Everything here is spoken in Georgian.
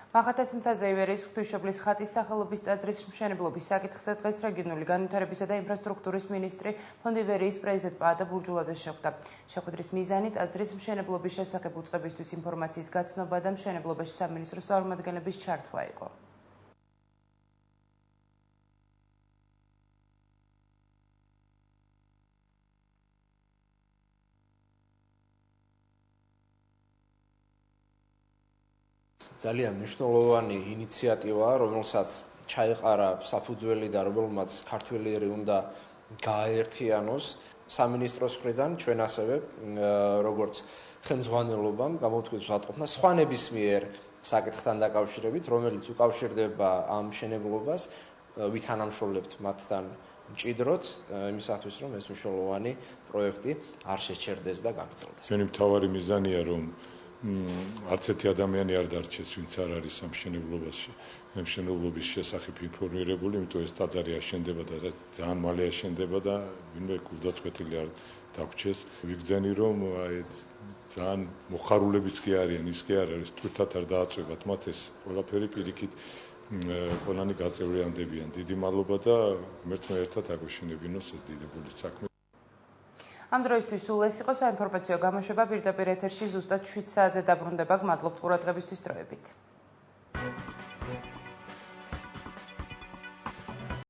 მახათას მთაზე ივერიის ღვთისმშობლის ხატის სახელობის ტაძრის მშენებლობის საკითხზე დღეს რეგიონული განვითარებისა და ინფრასტრუქტურის მინისტრი ფონდ ივერიის პრეზიდენტ პაატა ბურჯულაძე შეხვდა. შეხვედრის მიზანი ტაძრის მშენებლობის შესახებ უწყებისთვის ინფორმაციის გაცნობა და მშენებლობაში სამინისტროს წარმომადგენლების ჩართვა იყო. ძალიან მნიშვნელოვანი ინიციატივაა, რომელსაც ჩაეყარა საფუძველი და რომელმაც ქართველიერი უნდა გააერთიანოს სამინისტროს მხრიდან, ჩვენ ასევე როგორც ხელმძღვანელობამ გამოთქვით ვატყობნა სხვა ნებისმიერ საკითხთან დაკავშირებით, რომელიც უკავშირდება ამ მშენებლობას, ვითანამშრომლებთ მათთან მჭიდროდ, იმისათვის რომ ეს მნიშვნელოვანი პროექტი არ შეჩერდეს და გაგრძელდეს. ჩვენი მთავარი მიზანია, რომ არც ერთი ადამიანი არ დარჩეს, ვინც არ არის ამ მშენებლობის შესახებ ინფორმირებული, იმიტომ ეს ტაძარი აშენდება და ძალიან მალე აშენდება და ვინმე გულდაწყვეტილი არ დაგვრჩეს. ვიგრძენი, რომ ძალიან მოხარულებიც კი არიან, ის კი არ არის, თვითად არ დააწვევათ მათ ეს ყველაფერი პირიქით ყველანი გაწევრიანდებიან. დიდი მადლობა და ღმერთმა ერთად აგვეშინებინოს ეს დიდებული საქმე. ამ დროისთვის სულ ეს იყო საინფორმაციო გამოშვება პირდაპირ ეთერში ზუსტად 7 საათზე დაბრუნდება. გმადლობთ ყურადღებისთვის დროებით.